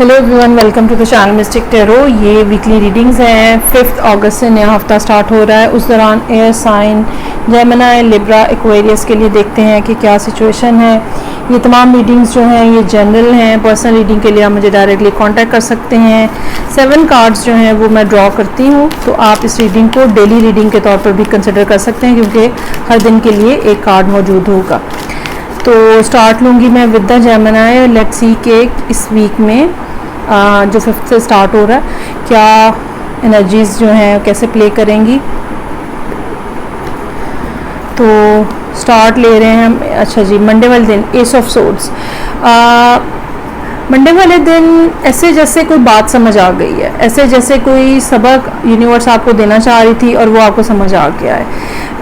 Hello everyone, welcome to the channel mystic tarot. ये weekly readings हैं। 5 अगस्त से नया हफ्ता स्टार्ट हो रहा है। उस दौरान air sign Gemini, Libra, Aquarius के लिए देखते हैं कि क्या सिचुएशन है। ये तमाम रीडिंग्स जो हैं ये जनरल हैं। पर्सनल रीडिंग के लिए आप मुझे डायरेक्टली कांटेक्ट कर सकते हैं। 7 कार्ड्स जो हैं वो मैं ड्रॉ करती हूँ, तो आप इस रीडिंग को डेली रीडिंग के तौर पर भी कंसिडर कर सकते हैं, क्योंकि हर दिन के लिए एक कार्ड मौजूद होगा। तो स्टार्ट लूँगी मैं with the Gemini. Let's see के इस वीक में जो 5th से स्टार्ट हो रहा है, क्या एनर्जीज़ जो हैं कैसे प्ले करेंगी। तो स्टार्ट ले रहे हैं हम। अच्छा जी, मंडे वाले दिन एस ऑफ सोर्ड्स। मंडे वाले दिन ऐसे जैसे कोई बात समझ आ गई है, ऐसे जैसे कोई सबक यूनिवर्स आपको देना चाह रही थी और वो आपको समझ आ गया है।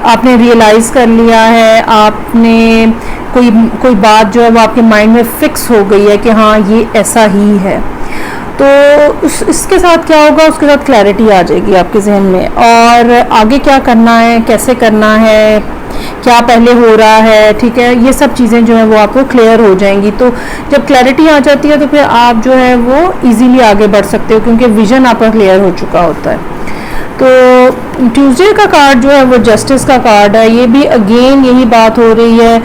आपने रियलाइज़ कर लिया है, आपने कोई बात जो है वो आपके माइंड में फिक्स हो गई है कि हाँ ये ऐसा ही है। तो इसके साथ क्या होगा, उसके साथ क्लैरिटी आ जाएगी आपके जहन में, और आगे क्या करना है, कैसे करना है, क्या पहले हो रहा है, ठीक है, ये सब चीज़ें जो है वो आपको क्लियर हो जाएंगी। तो जब क्लैरिटी आ जाती है तो फिर आप जो है वो इजीली आगे बढ़ सकते हो, क्योंकि विजन आपका क्लियर हो चुका होता है। तो ट्यूसडे का कार्ड जो है वो जस्टिस का कार्ड है। ये भी अगेन यही बात हो रही है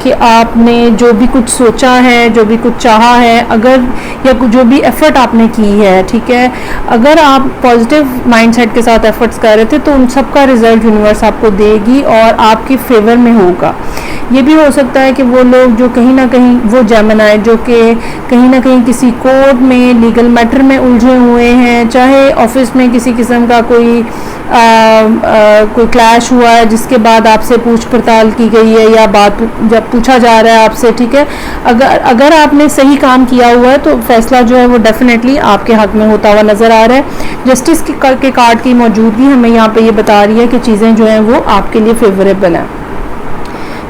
कि आपने जो भी कुछ सोचा है, जो भी कुछ चाहा है, अगर या जो भी एफर्ट आपने की है, ठीक है, अगर आप पॉजिटिव माइंडसेट के साथ एफर्ट्स कर रहे थे तो उन सब का रिजल्ट यूनिवर्स आपको देगी और आपके फेवर में होगा। ये भी हो सकता है कि वो लोग जो कहीं ना कहीं, वो जेमिनी जो कि कहीं ना कहीं किसी कोर्ट में लीगल मैटर में उलझे हुए हैं, चाहे ऑफिस में किसी किस्म का कोई क्लैश हुआ है जिसके बाद आपसे पूछ पड़ताल की गई है या बात जब पूछा जा रहा है आपसे, ठीक है, अगर आपने सही काम किया हुआ है तो फैसला जो है वो डेफिनेटली आपके हक में होता हुआ नज़र आ रहा है। जस्टिस के कार्ड की मौजूदगी हमें यहाँ पे ये बता रही है कि चीज़ें जो हैं वो आपके लिए फेवरेबल हैं।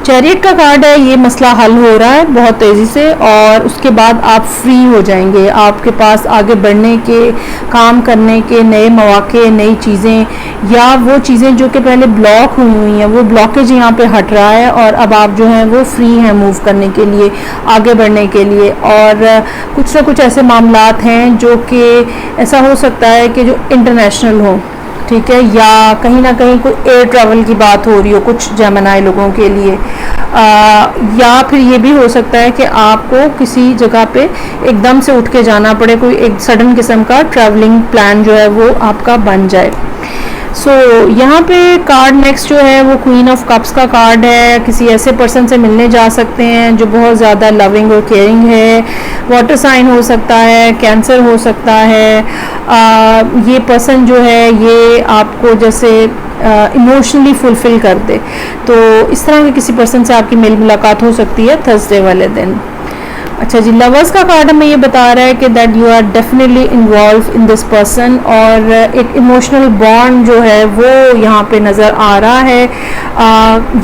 चैरियट का कार्ड है। ये मसला हल हो रहा है बहुत तेज़ी से और उसके बाद आप फ्री हो जाएंगे। आपके पास आगे बढ़ने के, काम करने के नए मौके, नई चीज़ें, या वो चीज़ें जो कि पहले ब्लॉक हुई हैं, वो ब्लॉकेज यहाँ पे हट रहा है और अब आप जो हैं वो फ्री हैं मूव करने के लिए, आगे बढ़ने के लिए। और कुछ ना कुछ ऐसे मामलात हैं जो कि ऐसा हो सकता है कि जो इंटरनेशनल हो, ठीक है, या कहीं ना कहीं कोई एयर ट्रैवल की बात हो रही हो कुछ जेमिनी लोगों के लिए, या फिर ये भी हो सकता है कि आपको किसी जगह पे एकदम से उठ के जाना पड़े, कोई एक सडन किस्म का ट्रैवलिंग प्लान जो है वो आपका बन जाए। यहाँ पे कार्ड नेक्स्ट जो है वो क्वीन ऑफ कप्स का कार्ड है। किसी ऐसे पर्सन से मिलने जा सकते हैं जो बहुत ज़्यादा लविंग और केयरिंग है। वाटर साइन हो सकता है, कैंसर हो सकता है। ये पर्सन जो है ये आपको जैसे इमोशनली फुलफ़िल कर दे, तो इस तरह के किसी पर्सन से आपकी मेल मुलाकात हो सकती है थर्सडे वाले दिन। अच्छा जी, लवर्स का कार्ड हमें ये बता रहा है कि that you are definitely involve in this person, और एक इमोशनल बॉन्ड जो है वो यहाँ पे नज़र आ रहा है।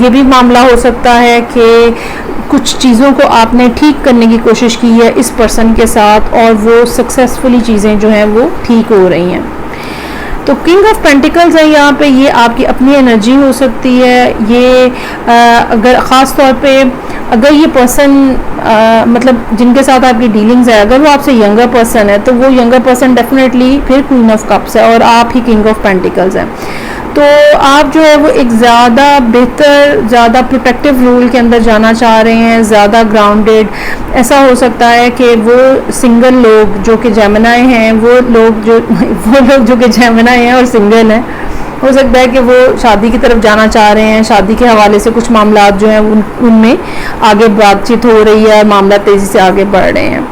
ये भी मामला हो सकता है कि कुछ चीज़ों को आपने ठीक करने की कोशिश की है इस पर्सन के साथ और वो सक्सेसफुली चीज़ें जो हैं वो ठीक हो रही हैं। तो किंग ऑफ पेंटिकल्स है यहाँ पे। ये आपकी अपनी एनर्जी हो सकती है। ये अगर ख़ास तौर पे अगर ये पर्सन मतलब जिनके साथ आपकी डीलिंग्स है, अगर वो आपसे यंगर पर्सन है तो वो यंगर पर्सन डेफिनेटली फिर क्वीन ऑफ कप्स है और आप ही किंग ऑफ पेंटिकल्स हैं। तो आप जो है वो एक ज़्यादा बेहतर, ज़्यादा प्रोटेक्टिव रोल के अंदर जाना चाह रहे हैं, ज़्यादा ग्राउंडेड। ऐसा हो सकता है कि वो सिंगल लोग जो कि जेमिनी हैं, वो लोग जो कि जेमिनी हैं और सिंगल हैं, हो सकता है कि वो शादी की तरफ जाना चाह रहे हैं। शादी के हवाले से कुछ मामलात जो हैं उनमें आगे बातचीत हो रही है, मामला तेज़ी से आगे बढ़ रहे हैं।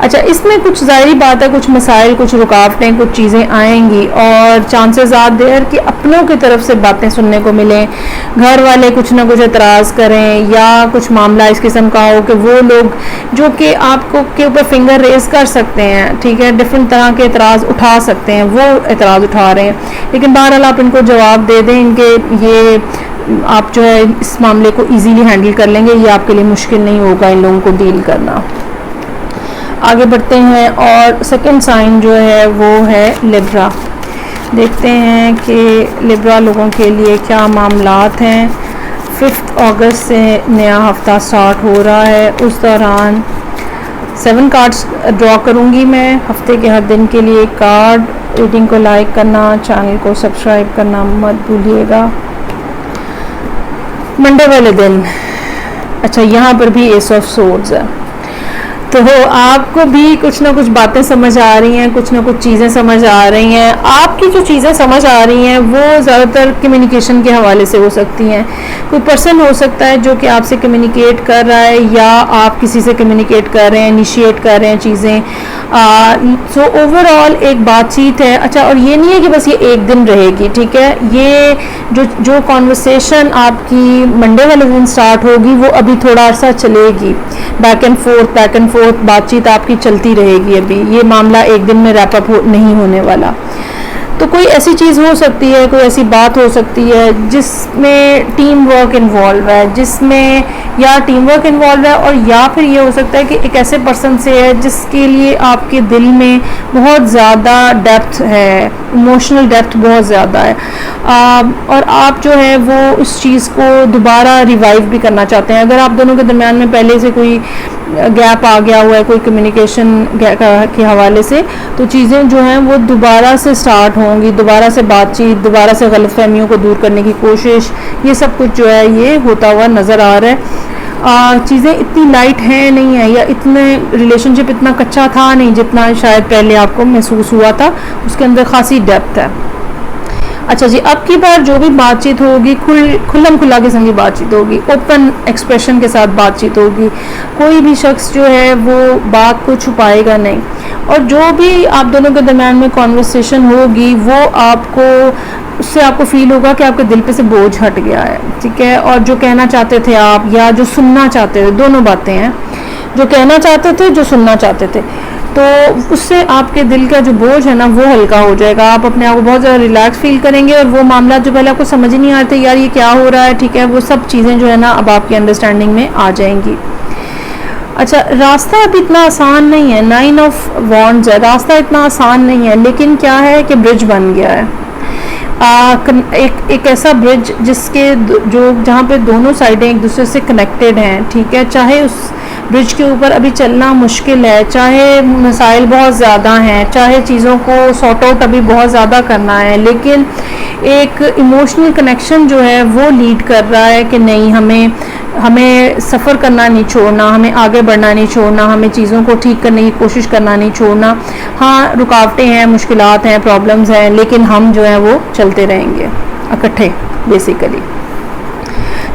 अच्छा, इसमें कुछ ज़ाहिरी बात है, कुछ मसाइल, कुछ रुकावटें, कुछ चीज़ें आएंगी और चांसेस आर देयर कि अपनों की तरफ से बातें सुनने को मिलें, घर वाले कुछ ना कुछ एतराज़ करें, या कुछ मामला इस किस्म का हो कि वो लोग जो कि आपको के ऊपर फिंगर रेज कर सकते हैं, ठीक है, डिफरेंट तरह के एतराज़ उठा सकते हैं, वो एतराज़ उठा रहे हैं। लेकिन बहरहाल आप इनको जवाब दे दें, इनके ये आप जो है इस मामले को ईजीली हैंडल कर लेंगे। ये आपके लिए मुश्किल नहीं होगा इन लोगों को डील करना। आगे बढ़ते हैं और सेकंड साइन जो है वो है लिब्रा। देखते हैं कि लिब्रा लोगों के लिए क्या मामलात हैं। 5 अगस्त से नया हफ्ता स्टार्ट हो रहा है। उस दौरान 7 कार्ड्स ड्रॉ करूँगी मैं हफ्ते के हर दिन के लिए कार्ड। रीडिंग को लाइक करना, चैनल को सब्सक्राइब करना मत भूलिएगा। मंडे वाले दिन, अच्छा यहाँ पर भी एस ऑफ सोर्ड्स है, तो आपको भी कुछ ना कुछ बातें समझ आ रही हैं, कुछ ना कुछ चीज़ें समझ आ रही हैं। आपकी जो चीज़ें समझ आ रही हैं वो ज़्यादातर कम्युनिकेशन के हवाले से हो सकती हैं। कोई पर्सन हो सकता है जो कि आपसे कम्युनिकेट कर रहा है, या आप किसी से कम्युनिकेट कर रहे हैं, इनिशिएट कर रहे हैं चीज़ें। सो ओवरऑल एक बातचीत है। अच्छा, और ये नहीं है कि बस ये एक दिन रहेगी, ठीक है। ये जो कॉन्वर्सेशन आपकी मंडे वाले दिन स्टार्ट होगी वो अभी थोड़ा अर्सा चलेगी, बैक एंड फोर्थ बातचीत आपकी चलती रहेगी। अभी ये मामला एक दिन में रैप अप नहीं होने वाला। तो कोई ऐसी चीज़ हो सकती है, कोई ऐसी बात हो सकती है जिसमें टीम वर्क इन्वॉल्व है, जिसमें या टीम वर्क इन्वॉल्व है, और या फिर ये हो सकता है कि एक ऐसे पर्सन से है जिसके लिए आपके दिल में बहुत ज़्यादा डेप्थ है, इमोशनल डेप्थ बहुत ज़्यादा है, और आप जो है वो उस चीज़ को दोबारा रिवाइव भी करना चाहते हैं। अगर आप दोनों के दरमियान में पहले से कोई गैप आ गया हुआ है, कोई कम्युनिकेशन के हवाले से, तो चीज़ें जो हैं वो दोबारा से स्टार्ट होंगी, दोबारा से बातचीत, दोबारा से गलतफहमियों को दूर करने की कोशिश, ये सब कुछ जो है ये होता हुआ नज़र आ रहा है। चीज़ें इतनी लाइट हैं नहीं है, या इतने रिलेशनशिप इतना कच्चा था नहीं जितना शायद पहले आपको महसूस हुआ था, उसके अंदर खासी डेप्थ है। अच्छा जी, अब की बार जो भी बातचीत होगी खुल्लम खुल्ला किस्म की बातचीत होगी, ओपन एक्सप्रेशन के साथ बातचीत होगी। कोई भी शख्स जो है वो बात को छुपाएगा नहीं, और जो भी आप दोनों के दरम्यान में कॉन्वर्सेशन होगी वो उससे आपको फील होगा कि आपके दिल पे से बोझ हट गया है, ठीक है। और जो कहना चाहते थे आप, या जो सुनना चाहते थे, दोनों बातें हैं, जो कहना चाहते थे, जो सुनना चाहते थे, तो उससे आपके दिल का जो बोझ है ना वो हल्का हो जाएगा। आप अपने आप को बहुत ज़्यादा रिलैक्स फील करेंगे, और वो मामला जो पहले आपको समझ ही नहीं आते यार ये क्या हो रहा है, ठीक है, वो सब चीज़ें जो है ना अब आपकी अंडरस्टैंडिंग में आ जाएंगी। अच्छा, रास्ता अब इतना आसान नहीं है, 9 ऑफ वॉन्ड्स है, रास्ता इतना आसान नहीं है, लेकिन क्या है कि ब्रिज बन गया है। एक ऐसा ब्रिज जिसके जहाँ पे दोनों साइडें एक दूसरे से कनेक्टेड हैं, ठीक है। चाहे उस ब्रिज के ऊपर अभी चलना मुश्किल है, चाहे मसाइल बहुत ज़्यादा हैं, चाहे चीज़ों को सॉर्ट आउट अभी बहुत ज़्यादा करना है, लेकिन एक इमोशनल कनेक्शन जो है वो लीड कर रहा है कि नहीं, हमें सफ़र करना नहीं छोड़ना, हमें आगे बढ़ना नहीं छोड़ना, हमें चीज़ों को ठीक करने की कोशिश करना नहीं छोड़ना। हाँ, रुकावटें हैं, मुश्किलात हैं, प्रॉब्लम्स हैं, लेकिन हम जो है वो चलते रहेंगे इकट्ठे। बेसिकली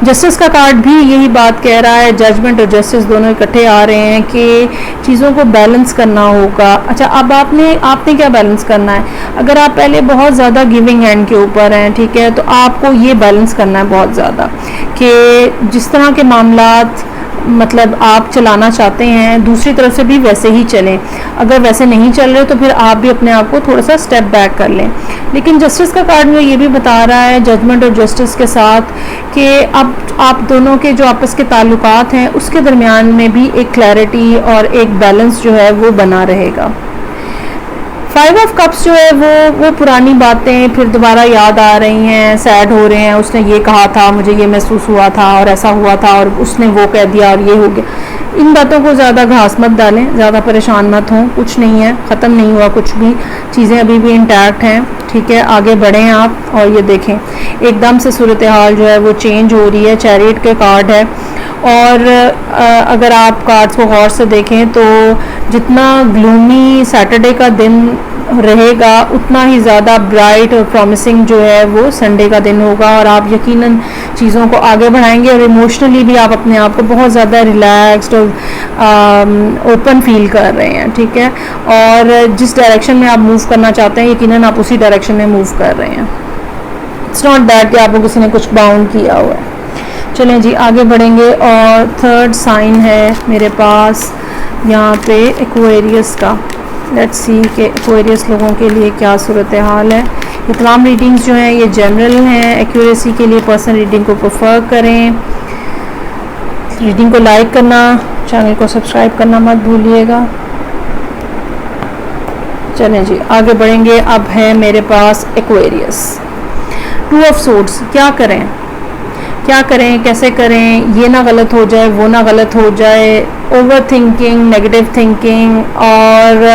जस्टिस का कार्ड भी यही बात कह रहा है, जजमेंट और जस्टिस दोनों इकट्ठे आ रहे हैं कि चीज़ों को बैलेंस करना होगा। अच्छा, अब आपने क्या बैलेंस करना है? अगर आप पहले बहुत ज़्यादा गिविंग हैंड के ऊपर हैं, ठीक है, तो आपको ये बैलेंस करना है बहुत ज़्यादा कि जिस तरह के मामलात मतलब आप चलाना चाहते हैं दूसरी तरफ से भी वैसे ही चलें। अगर वैसे नहीं चल रहे तो फिर आप भी अपने आप को थोड़ा सा स्टेप बैक कर लें। लेकिन जस्टिस का कार्ड में ये भी बता रहा है जजमेंट और जस्टिस के साथ कि अब आप दोनों के जो आपस के ताल्लुकात हैं उसके दरमियान में भी एक क्लैरिटी और एक बैलेंस जो है वो बना रहेगा। 5 ऑफ कप्स जो है वो पुरानी बातें फिर दोबारा याद आ रही हैं, सैड हो रहे हैं, उसने ये कहा था, मुझे ये महसूस हुआ था और ऐसा हुआ था और उसने वो कह दिया और ये हो गया। इन बातों को ज़्यादा घास मत डालें, ज़्यादा परेशान मत हों, कुछ नहीं है, ख़त्म नहीं हुआ कुछ भी, चीज़ें अभी भी इंटैक्ट हैं, ठीक है। आगे बढ़ें आप। और ये देखें एकदम से सूरत हाल जो है वो चेंज हो रही है, चैरियट के कार्ड है। और अगर आप कार्ड्स को गौर से देखें तो जितना ग्लूमी सैटरडे का दिन रहेगा उतना ही ज़्यादा ब्राइट और प्रॉमिसिंग जो है वो संडे का दिन होगा, और आप यकीनन चीज़ों को आगे बढ़ाएंगे और इमोशनली भी आप अपने आप को बहुत ज़्यादा रिलैक्स्ड और ओपन फील कर रहे हैं, ठीक है। और जिस डायरेक्शन में आप मूव करना चाहते हैं यकीनन आप उसी डायरेक्शन में मूव कर रहे हैं। इट्स नॉट दैट कि आपको किसी ने कुछ बाउंड किया हुआ है। चलें जी आगे बढ़ेंगे। और थर्ड साइन है मेरे पास यहाँ पे एक्वेरियस का। लेट्स सी कि एक्वेरियस लोगों के लिए क्या सूरत हाल है। ये तमाम रीडिंग्स जो हैं ये जनरल हैं, एक्यूरेसी के लिए पर्सनल रीडिंग को प्रेफर करें। रीडिंग को लाइक करना, चैनल को सब्सक्राइब करना मत भूलिएगा। चलें जी आगे बढ़ेंगे। अब है मेरे पास एक्वेरियस। 2 of swords. क्या करें? क्या करें, कैसे करें, ये ना गलत हो जाए, वो ना गलत हो जाए, ओवर थिंकिंग, नेगेटिव थिंकिंग। और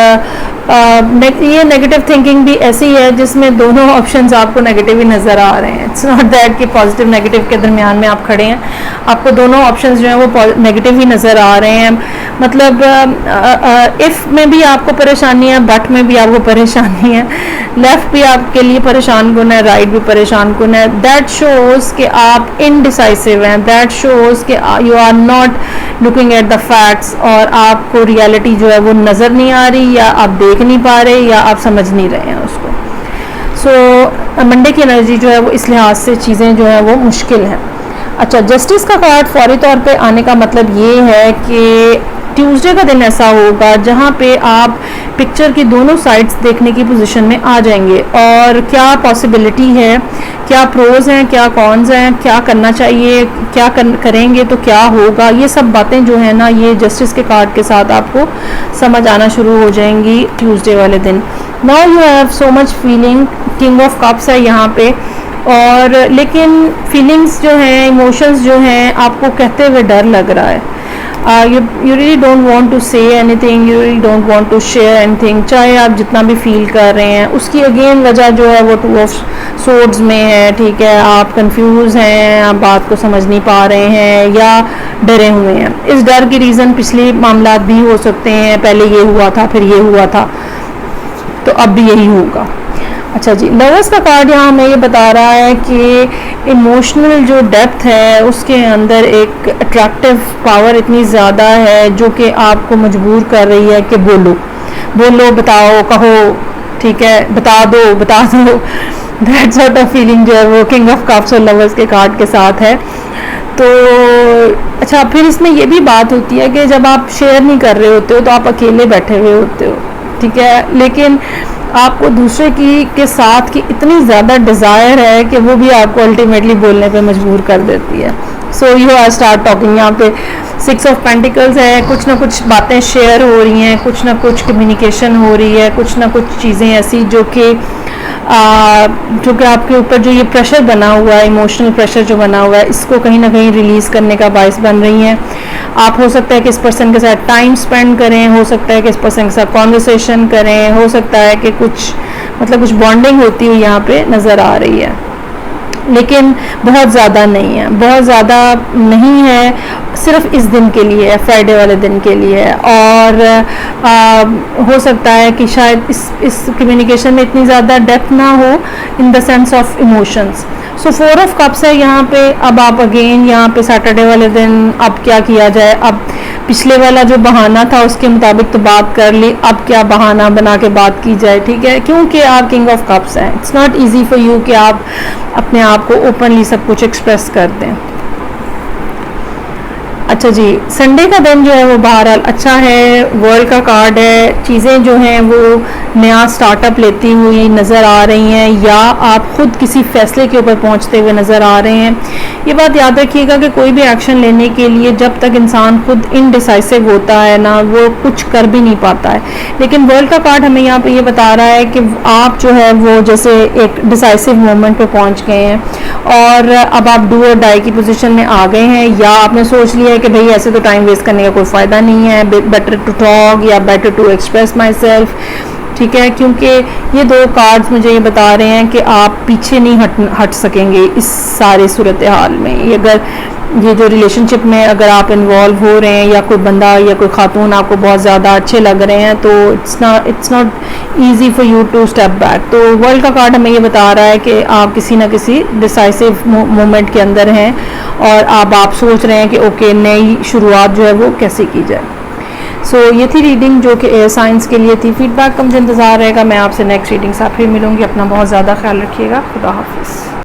ये नेगेटिव थिंकिंग भी ऐसी है जिसमें दोनों ऑप्शंस आपको नेगेटिव ही नज़र आ रहे हैं। इट्स नॉट दैट कि पॉजिटिव नेगेटिव के दरमियान में आप खड़े हैं, आपको दोनों ऑप्शंस जो हैं वो नेगेटिव ही नज़र आ रहे हैं। मतलब इफ़ में भी आपको परेशानी है, बट में भी आपको परेशानी है, लेफ़्ट भी आपके लिए परेशान कुन है, राइट भी परेशान कुन है। दैट शोज़ कि आप इनडिसाइसिव हैं, दैट शोज़ कि you are not looking at the facts, और आपको रियलिटी जो है वो नज़र नहीं आ रही, या आप देख नहीं पा रहे, या आप समझ नहीं रहे हैं उसको। सो मंडे की एनर्जी जो है वो इस लिहाज से चीज़ें जो है वो मुश्किल हैं। अच्छा, जस्टिस का कार्ड फौरी तौर पे आने का मतलब ये है कि ट्यूसडे का दिन ऐसा होगा जहाँ पे आप पिक्चर की दोनों साइड्स देखने की पोजीशन में आ जाएंगे, और क्या पॉसिबिलिटी है, क्या प्रोज हैं, क्या कॉन्स हैं, क्या करना चाहिए, क्या करेंगे तो क्या होगा, ये सब बातें जो है ना, ये जस्टिस के कार्ड के साथ आपको समझ आना शुरू हो जाएंगी ट्यूसडे वाले दिन। Now you have so much feeling, king of cups है यहाँ पे, और लेकिन फीलिंग्स जो हैं, इमोशंस जो हैं, आपको कहते हुए डर लग रहा है। you really don't want to say anything, you really don't want to share anything, चाहे आप जितना भी फील कर रहे हैं। उसकी अगेन वजह जो है वो 2 ऑफ सोर्ड्स में है, ठीक है। आप कंफ्यूज हैं, आप बात को समझ नहीं पा रहे हैं, या डरे हुए हैं। इस डर की रीज़न पिछले मामला भी हो सकते हैं, पहले ये हुआ था, फिर ये हुआ था, तो अब भी यही होगा। अच्छा जी, लवर्स का कार्ड यहाँ हमें ये बता रहा है कि इमोशनल जो डेप्थ है उसके अंदर एक अट्रैक्टिव पावर इतनी ज़्यादा है जो कि आपको मजबूर कर रही है कि बोलो बोलो, बताओ, कहो, ठीक है, बता दो। दैट सॉर्ट ऑफ फीलिंग जो है वो किंग ऑफ कप्स और लवर्स के कार्ड के साथ है। तो अच्छा, फिर इसमें ये भी बात होती है कि जब आप शेयर नहीं कर रहे होते हो तो आप अकेले बैठे हुए होते हो, ठीक है, लेकिन आपको दूसरे के साथ की इतनी ज़्यादा डिज़ायर है कि वो भी आपको अल्टीमेटली बोलने पे मजबूर कर देती है। So you are start talking. यहाँ पे 6 ऑफ पेंटिकल्स है, कुछ ना कुछ बातें शेयर हो रही हैं, कुछ ना कुछ कम्युनिकेशन हो रही है, कुछ ना कुछ चीज़ें ऐसी जो कि आपके ऊपर जो ये प्रेशर बना हुआ है, इमोशनल प्रेशर जो बना हुआ है, इसको कहीं ना कहीं रिलीज़ करने का बायस बन रही हैं। आप हो सकता है कि इस पर्सन के साथ टाइम स्पेंड करें, हो सकता है कि इस पर्सन के साथ कॉन्वर्सेशन करें, हो सकता है कि कुछ बॉन्डिंग होती हुई यहाँ पे नज़र आ रही है, लेकिन बहुत ज़्यादा नहीं है, बहुत ज़्यादा नहीं है, सिर्फ इस दिन के लिए है, फ्राइडे वाले दिन के लिए है। और हो सकता है कि शायद इस कम्युनिकेशन में इतनी ज़्यादा डेप्थ ना हो in the sense of emotions. So 4 of cups है यहाँ पे। अब आप अगेन यहाँ पे सैटरडे वाले दिन अब क्या किया जाए, अब पिछले वाला जो बहाना था उसके मुताबिक तो बात कर ली, अब क्या बहाना बना के बात की जाए, ठीक है, क्योंकि आप किंग ऑफ कप्स हैं। It's not easy for you कि आप अपने आप को ओपनली सब कुछ एक्सप्रेस कर दें। अच्छा जी, संडे का दिन जो है वो बहरहाल अच्छा है, वर्ल्ड का कार्ड है, चीज़ें जो हैं वो नया स्टार्टअप लेती हुई नज़र आ रही हैं, या आप ख़ुद किसी फैसले के ऊपर पहुंचते हुए नज़र आ रहे हैं। ये बात याद रखिएगा कि कोई भी एक्शन लेने के लिए जब तक इंसान खुद इनडिसाइसिव होता है ना, वो कुछ कर भी नहीं पाता है। लेकिन वर्ल्ड का कार्ड हमें यहाँ पे ये बता रहा है कि आप जो है वो जैसे एक डिसाइसिव मोमेंट पे पहुँच गए हैं, और अब आप डू और डाई की पोजीशन में आ गए हैं, या आपने सोच लिया है कि भाई ऐसे तो टाइम वेस्ट करने का कोई फ़ायदा नहीं है, बेटर टू टॉक या better to express myself, ठीक है, क्योंकि ये 2 कार्ड्स मुझे ये बता रहे हैं कि आप पीछे नहीं हट सकेंगे इस सारे सूरत हाल में। ये जो रिलेशनशिप में अगर आप इन्वॉल्व हो रहे हैं, या कोई बंदा या कोई खातून आपको बहुत ज़्यादा अच्छे लग रहे हैं, तो it's not easy for you to step back. तो वर्ल्ड का कार्ड हमें ये बता रहा है कि आप किसी ना किसी डिसाइसिव मोमेंट के अंदर हैं, और आप सोच रहे हैं कि ओके, नई शुरुआत जो है वो कैसे की जाए। सो ये थी रीडिंग जो कि एयर साइंस के लिए थी। फीडबैक का मुझे इंतज़ार रहेगा। मैं आपसे नेक्स्ट रीडिंग से फिर मिलूँगी। अपना बहुत ज़्यादा ख्याल रखिएगा। खुदा हाफिज़।